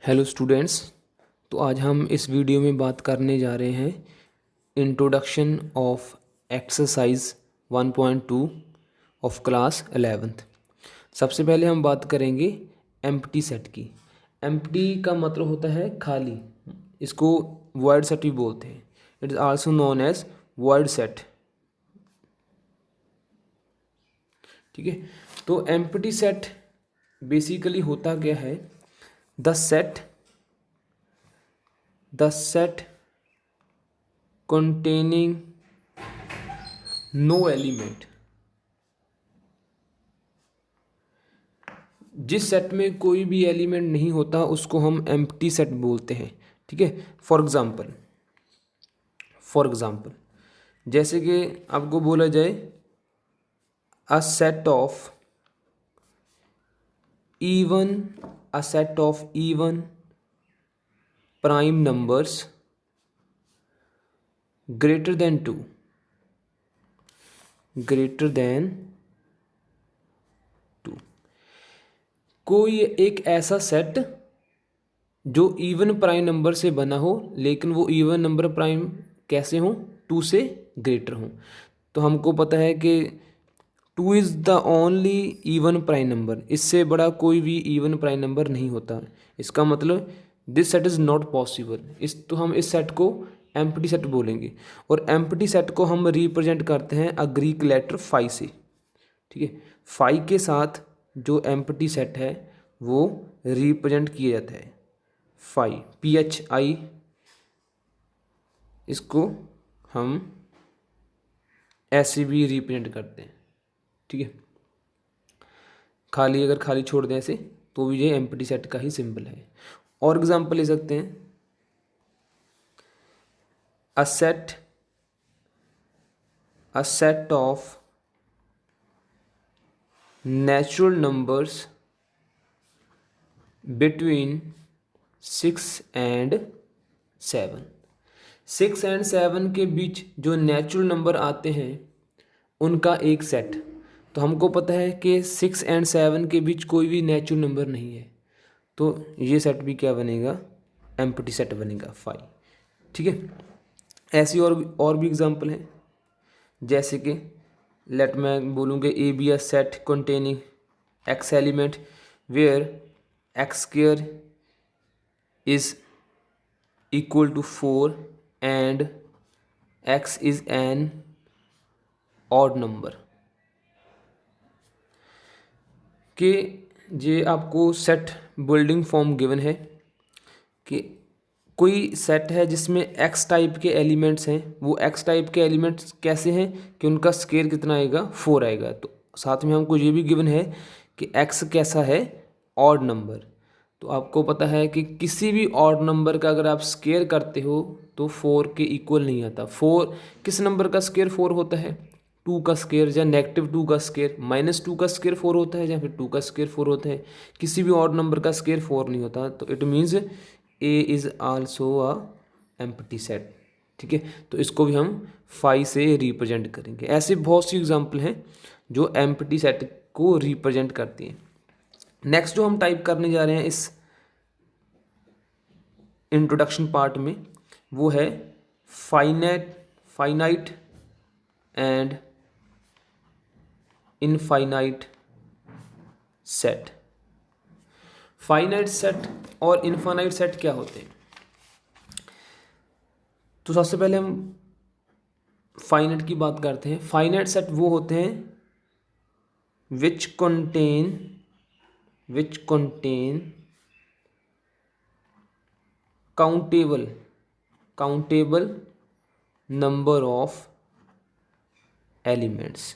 Hello students. तो आज हम इस वीडियो में बात करने जा रहे हैं introduction of exercise 1.2 of class 11th। सबसे पहले हम बात करेंगे एम्प्टी सेट की। एम्प्टी का मतलब होता है खाली, इसको वॉइड सेट भी बोलते हैं। It is also known as void set. ठीक है, तो एम्प्टी सेट बेसिकली होता क्या है? The set containing no element। जिस सेट में कोई भी एलिमेंट नहीं होता उसको हम एम्प्टी सेट बोलते हैं। ठीक है, फॉर एग्जाम्पल जैसे कि आपको बोला जाए अ set of even prime numbers greater than 2 कोई एक ऐसा सेट जो इवन प्राइम नंबर से बना हो, लेकिन वो इवन नंबर प्राइम कैसे हो? 2 से ग्रेटर हो। तो हमको पता है कि 2 is the only even prime number, इससे बड़ा कोई भी इवन प्राइम नंबर नहीं होता। इसका मतलब this set is not possible. तो हम इस सेट को एम्प्टी सेट बोलेंगे। और एम्प्टी सेट को हम रिप्रेजेंट करते हैं अ ग्रीक लेटर फाई से। ठीक है, फाई के साथ जो एम्प्टी सेट है वो रिप्रेजेंट किया जाता है फाई, PHI। इसको हम ऐसे भी रिप्रेजेंट करते हैं। ठीक है, अगर खाली छोड़ दें ऐसे तो भी ये एम्प्टी सेट का ही सिंबल है। और एग्जांपल ले सकते हैं अ set of natural numbers between 6 and 7। 6 and 7 के बीच जो नेचुरल नंबर आते हैं उनका एक सेट। तो हमको पता है कि 6 एंड 7 के बीच कोई भी नेचुरल नंबर नहीं है, तो ये सेट भी क्या बनेगा? एम्प्टी सेट बनेगा फाई। ठीक है, ऐसी और भी एग्जांपल हैं। जैसे कि मैं बोलूँगा A B a set containing x element where x square is equal to 4 and x is an odd number. कि ये आपको सेट बिल्डिंग फॉर्म गिवन है कि कोई सेट है जिसमें एक्स टाइप के एलिमेंट्स हैं। वो एक्स टाइप के एलिमेंट्स कैसे हैं कि उनका स्केयर कितना आएगा? 4 आएगा। तो साथ में हमको ये भी गिवन है कि एक्स कैसा है? Odd number. तो आपको पता है कि किसी भी ऑड नंबर का अगर आप स्केयर करते हो तो 4 के इक्वल नहीं आता। 4 किस नंबर का स्केयर 4 होता है? 2 का स्केयर, या -2 का स्केयर, -2 का स्केयर 4 होता है, या फिर 2 का स्केयर 4 होता है। किसी भी ऑड नंबर का स्केयर 4 नहीं होता। तो it means A is also a empty set. ठीक है, तो इसको भी हम फाई से रिप्रेजेंट करेंगे। ऐसे बहुत सी एग्जांपल हैं जो एम्प्टी सेट को रिप्रेजेंट करती हैं। नेक्स्ट जो हम टाइप करने जा रहे हैं इस इंट्रोडक्शन पार्ट में वो है finite and infinite set. Finite set और इनफाइनाइट सेट क्या होते हैं? तो सबसे पहले हम फाइनाइट की बात करते हैं। फाइनाइट सेट वो होते हैं विच contain countable number of elements।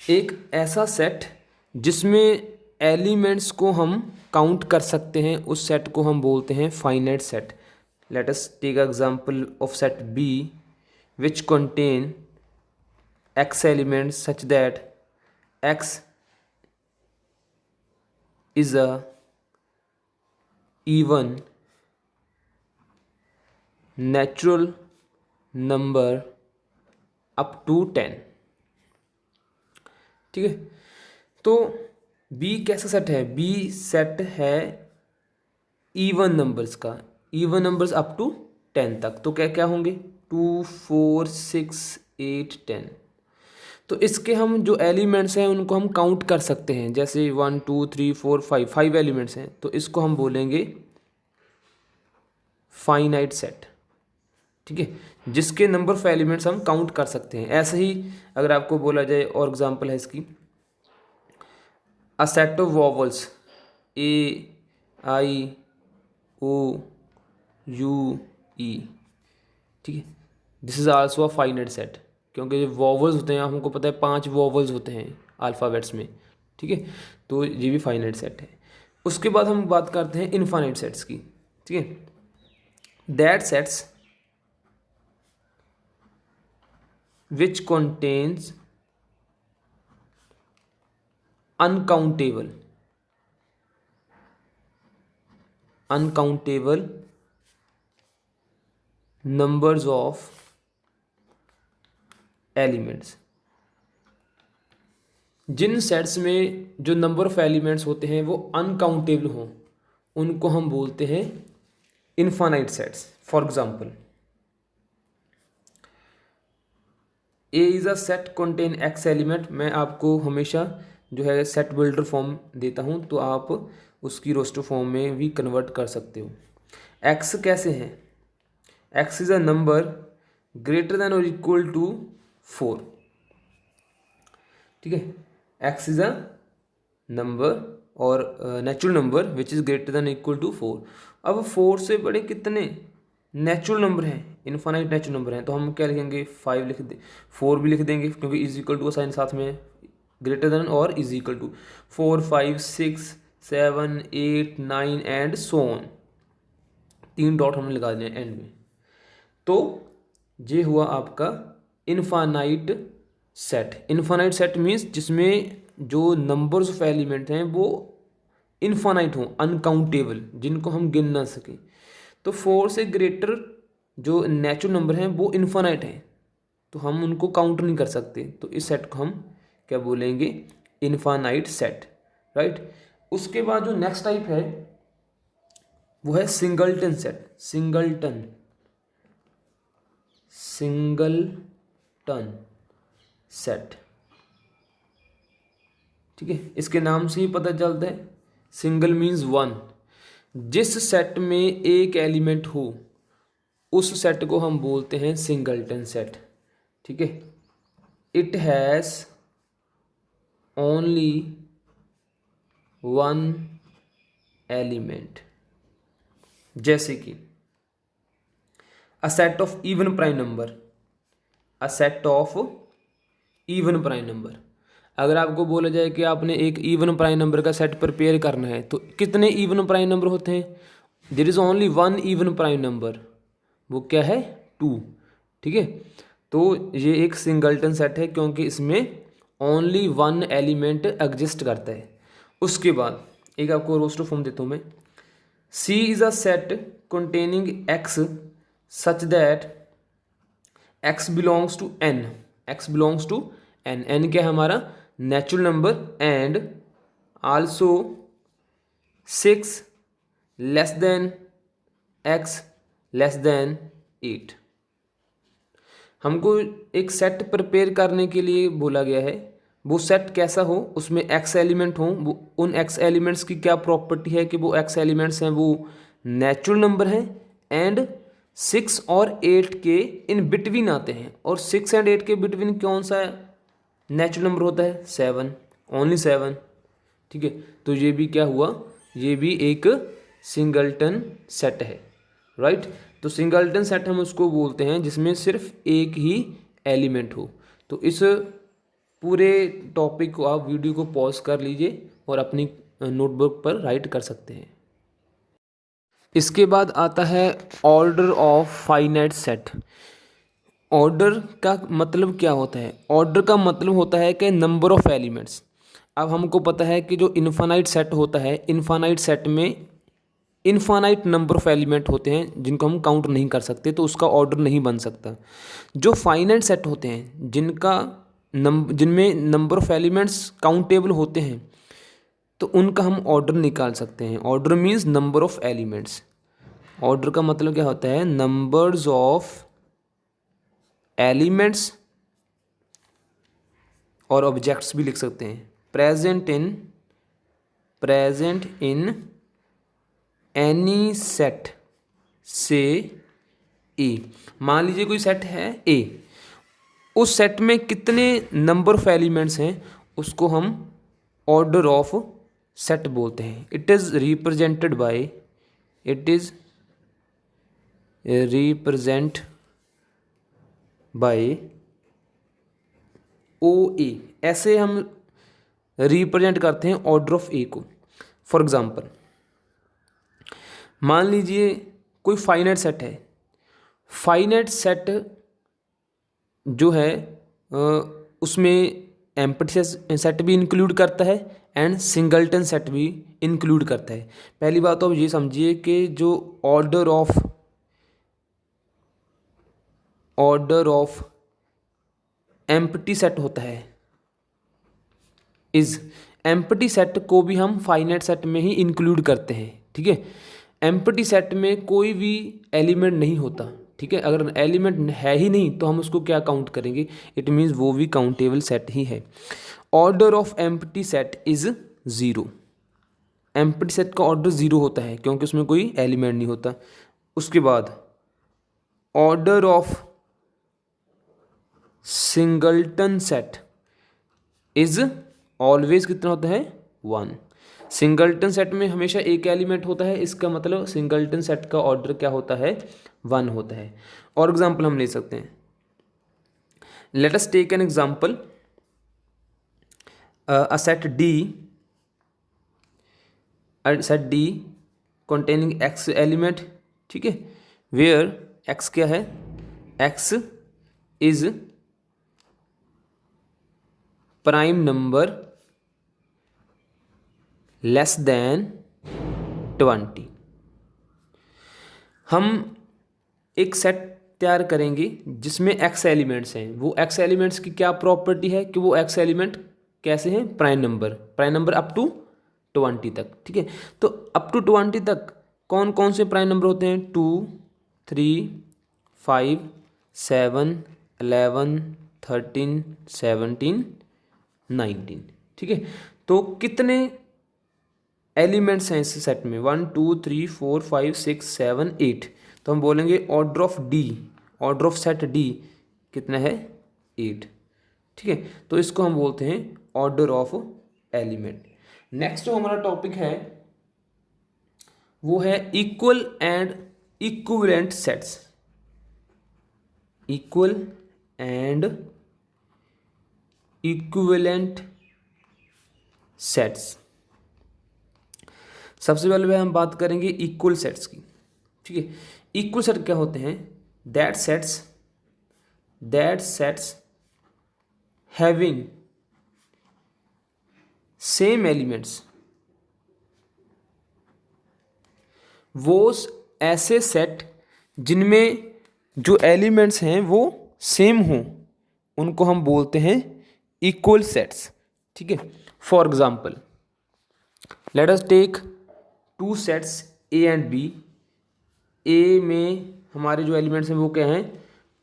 एक ऐसा सेट जिसमें एलिमेंट्स को हम काउंट कर सकते हैं, उस सेट को हम बोलते हैं finite set. Let us take example of set B which contain x elements such that x is a even natural number up to 10। ठीक है, तो बी कैसा सेट है? बी सेट है इवन नंबर्स का, इवन नंबर्स अप टू 10 तक, तो क्या क्या होंगे 2 4 6 8 10। तो इसके हम जो एलिमेंट्स हैं उनको हम काउंट कर सकते हैं, जैसे 1 2 3 4 5, 5 एलिमेंट्स हैं, तो इसको हम बोलेंगे फाइनाइट सेट। ठीक है, जिसके नंबर ऑफ एलिमेंट्स हम काउंट कर सकते हैं। ऐसे ही अगर आपको बोला जाए, और एग्जांपल है इसकी, a set of vowels A I O U E. ठीक है, this is also a finite set, क्योंकि जो वॉवल्स होते हैं हमको पता है 5 वॉवल्स होते हैं अल्फ़ाबेट्स में। ठीक है, तो ये भी फाइनाइट सेट है। उसके बाद हम बात करते हैं इनफाइनाइट सेट्स की। ठीक है, that sets which contains uncountable numbers of elements। जिन सेट्स में जो नंबर ऑफ एलिमेंट्स होते हैं वो अनकाउंटेबल हों, उनको हम बोलते हैं infinite sets. For example, A is a set contain x element. मैं आपको हमेशा जो है सेट बिल्डर फॉर्म देता हूँ, तो आप उसकी रोस्टर फॉर्म में भी कन्वर्ट कर सकते हो। एक्स कैसे हैं, x is a number greater than और इक्वल टू 4। ठीक है, एक्स इज़ अ नंबर और natural number which is greater than equal to 4। अब 4 से बड़े कितने नेचुरल नंबर हैं, इनफाइनाइट नेचुरल नंबर हैं, तो हम क्या लिखेंगे 5 लिख दे, 4 भी लिख देंगे, क्योंकि इज इक्वल टू का साइन साथ में है, ग्रेटर देन और is equal to 4 5 6 7 8 9 and so on. 3 dot हमने लगा दिए एंड में। तो ये हुआ आपका infinite set. Infinite set means जिसमें जो नंबर्स ऑफ एलिमेंट हैं वो इनफाइनाइट हों, अनकाउंटेबल, जिनको हम गिन ना सकें। तो 4 से ग्रेटर जो नेचुरल नंबर हैं वो इनफाइनाइट हैं, तो हम उनको काउंट नहीं कर सकते, तो इस सेट को हम क्या बोलेंगे, इनफाइनाइट सेट। राइट, उसके बाद जो नेक्स्ट टाइप है वो है सिंगलटन सेट। Singleton set. ठीक है, इसके नाम से ही पता चलता है, सिंगल मीन्स वन। जिस सेट में एक एलिमेंट हो उस सेट को हम बोलते हैं सिंगलटन सेट। ठीक है, it has only one element, जैसे कि a set of even prime number. A set of even prime number, अगर आपको बोला जाए कि आपने एक इवन प्राइम नंबर का सेट प्रिपेयर करना है, तो कितने इवन प्राइम नंबर होते हैं, there is only one even prime number, वो क्या है 2। ठीक है, तो ये एक सिंगलटन सेट है क्योंकि इसमें ओनली वन एलिमेंट एग्जिस्ट करता है। उसके बाद एक आपको रोस्टर फॉर्म देता हूँ मैं, C is a set containing x such that x belongs to N. X belongs to N, N क्या है हमारा natural number, and also 6 less than x less than 8। हमको एक सेट प्रिपेयर करने के लिए बोला गया है, वो सेट कैसा हो, उसमें एक्स एलिमेंट हो, वो उन एक्स एलिमेंट्स की क्या प्रॉपर्टी है कि वो एक्स एलिमेंट्स हैं वो नेचुरल नंबर हैं एंड 6 और 8 के इन बिटवीन आते हैं। और 6 एंड 8 के बिटवीन कौन सा नेचुरल नंबर होता है, 7, ओनली 7। ठीक है, तो ये भी क्या हुआ, ये भी एक सिंगलटन सेट है। राइट, तो सिंगलटन सेट हम उसको बोलते हैं जिसमें सिर्फ एक ही एलिमेंट हो। तो इस पूरे टॉपिक को आप वीडियो को पॉज कर लीजिए और अपनी नोटबुक पर राइट कर सकते हैं। इसके बाद आता है order of finite set. Order का मतलब क्या होता है, ऑर्डर का मतलब होता है कि नंबर ऑफ एलिमेंट्स। अब हमको पता है कि जो इनफाइनाइट सेट होता है, इनफाइनाइट सेट में इनफाइनाइट नंबर ऑफ एलिमेंट होते हैं जिनको हम काउंट नहीं कर सकते, तो उसका ऑर्डर नहीं बन सकता। जो फाइनाइट सेट होते हैं जिनमें नंबर ऑफ एलिमेंट्स काउंटेबल होते हैं, तो उनका हम ऑर्डर निकाल सकते हैं। Order means number of elements. Order का मतलब क्या होता है? नंबर्स ऑफ एलिमेंट्स और ऑब्जेक्ट्स भी लिख सकते हैं। प्रेजेंट इन एनी सेट से ए। मान लीजिए कोई सेट है ए, उस सेट में कितने नंबर ऑफ एलिमेंट्स हैं उसको हम ऑर्डर ऑफ सेट बोलते हैं। इट इज रिप्रेजेंट बाय ओ ए। ऐसे हम रिप्रेजेंट करते हैं ऑर्डर ऑफ ए को। फॉर एग्जांपल मान लीजिए कोई फाइनाइट सेट है। फाइनाइट सेट जो है उसमें एम्प्टी सेट भी इंक्लूड करता है एंड सिंगलटन सेट भी इंक्लूड करता है। पहली बात तो आप ये समझिए कि जो ऑर्डर ऑफ एम्प्टी सेट होता है इज एम्प्टी सेट को भी हम फाइनाइट सेट में ही इंक्लूड करते हैं। ठीक है, एम्प्टी सेट में कोई भी एलिमेंट नहीं होता। ठीक है, अगर एलिमेंट है ही नहीं तो हम उसको क्या काउंट करेंगे? इट मीन्स वो भी काउंटेबल सेट ही है। Order of empty set is 0। Empty set का ऑर्डर 0 होता है क्योंकि उसमें कोई एलिमेंट नहीं होता। उसके बाद order of singleton set is always कितना होता है? 1। सिंगलटन सेट में हमेशा एक एलिमेंट होता है, इसका मतलब सिंगलटन सेट का ऑर्डर क्या होता है? 1 होता है। और एग्जांपल हम ले सकते हैं। Let us take an example, a set D containing x element. ठीक है, वेयर x क्या है? x is prime number less than 20। हम एक सेट तैयार करेंगे जिसमें x एलिमेंट्स हैं। वो x एलिमेंट्स की क्या प्रॉपर्टी है कि वो x एलिमेंट कैसे हैं? प्राइम नंबर अप टू 20 तक। ठीक है, तो अप टू 20 तक कौन कौन से प्राइम नंबर होते हैं? 2, 3, 5, 7, 11, 13, 17, 19। ठीक है, तो कितने एलिमेंट्स हैं इस सेट में? 1, 2, 3, 4, 5, 6, 7, 8। तो हम बोलेंगे ऑर्डर ऑफ सेट डी कितना है? 8। ठीक है, तो इसको हम बोलते हैं ऑर्डर ऑफ एलिमेंट। नेक्स्ट जो हमारा टॉपिक है वो है equal and equivalent sets. Equal and equivalent sets. सबसे पहले हम बात करेंगे इक्वल सेट्स की। ठीक है, इक्वल सेट क्या होते हैं? That sets having same elements. वो ऐसे सेट जिनमें जो एलिमेंट्स हैं वो सेम हों उनको हम बोलते हैं इक्वल सेट्स। ठीक है, for example let us take 2 sets A and B. A में हमारे जो एलिमेंट्स हैं वो क्या हैं?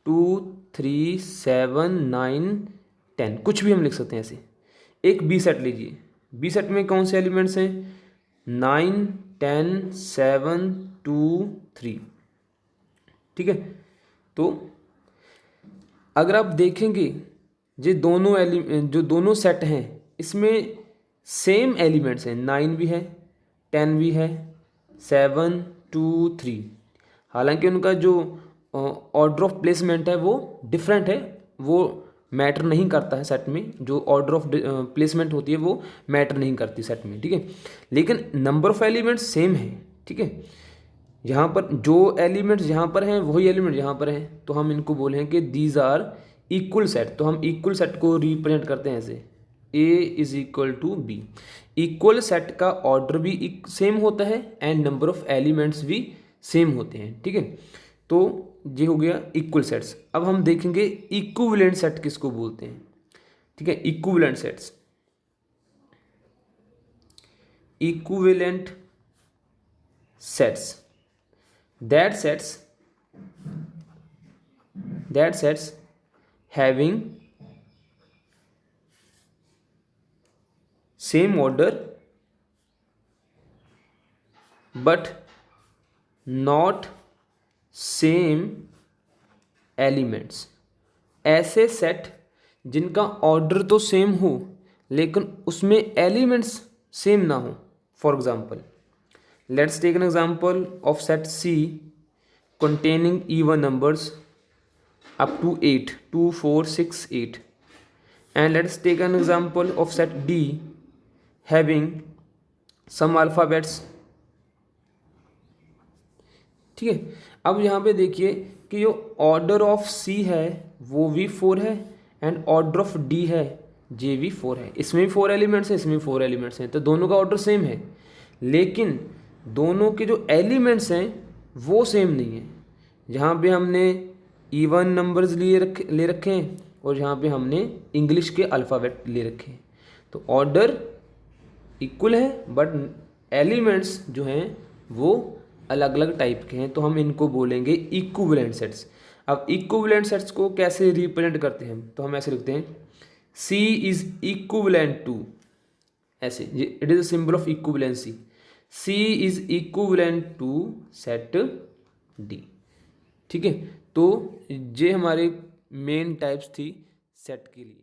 2, 3, 7, 9, 10, कुछ भी हम लिख सकते हैं ऐसे। एक बी सेट लीजिए। बी सेट में कौन से एलिमेंट्स हैं? 9, 10, 7, 2, 3। ठीक है, तो अगर आप देखेंगे जो दोनों सेट हैं इसमें सेम एलिमेंट्स हैं। 9 भी है, 10 भी है, 7, 2, 3। हालांकि उनका जो ऑर्डर ऑफ प्लेसमेंट है वो डिफरेंट है, वो मैटर नहीं करता है सेट में। जो ऑर्डर ऑफ प्लेसमेंट होती है वो मैटर नहीं करती सेट में। ठीक है, लेकिन नंबर ऑफ एलिमेंट्स सेम है। ठीक है, यहाँ पर जो एलिमेंट्स यहाँ पर हैं वही एलिमेंट यहाँ पर हैं, तो हम इनको बोले हैं कि दीज आर इक्वल सेट। तो हम इक्वल सेट को रिप्रेजेंट करते हैं ऐसे, A is equal to B. Equal set का ऑर्डर भी सेम होता है एंड नंबर ऑफ एलिमेंट्स भी सेम होते हैं। ठीक है, तो ये हो गया इक्वल सेट्स। अब हम देखेंगे इक्विवेलेंट सेट किसको बोलते हैं। ठीक है, equivalent sets. equivalent sets that sets having same order but not same elements. ऐसे सेट जिनका ऑर्डर तो सेम हो लेकिन उसमें एलिमेंट्स सेम ना हो। For example, let's take an example of set C containing even numbers up to 8, 2, 4, 6, 8, and let's take an example of set D having some alphabets। ठीक है, अब यहाँ पे देखिए कि जो ऑर्डर ऑफ सी है वो भी 4 है एंड ऑर्डर ऑफ डी है जे भी 4 है। इसमें भी 4 एलिमेंट्स हैं, इसमें भी 4 एलिमेंट्स हैं, तो दोनों का ऑर्डर सेम है लेकिन दोनों के जो एलिमेंट्स हैं वो सेम नहीं है। जहाँ पे हमने इवन नंबर्स ले रखे हैं और जहाँ पे हमने इंग्लिश के अल्फ़ाबेट ले रखे हैं, तो ऑर्डर इक्वल है बट एलिमेंट्स जो हैं वो अलग अलग टाइप के हैं, तो हम इनको बोलेंगे इक्विवेलेंट सेट्स। अब इक्विवेलेंट सेट्स को कैसे रिप्रेजेंट करते हैं, तो हम ऐसे लिखते हैं सी इज इक्विवेलेंट टू, ऐसे it is a symbol of equivalency, C is equivalent to set D. ठीक है, तो ये हमारे मेन टाइप्स थी सेट के लिए।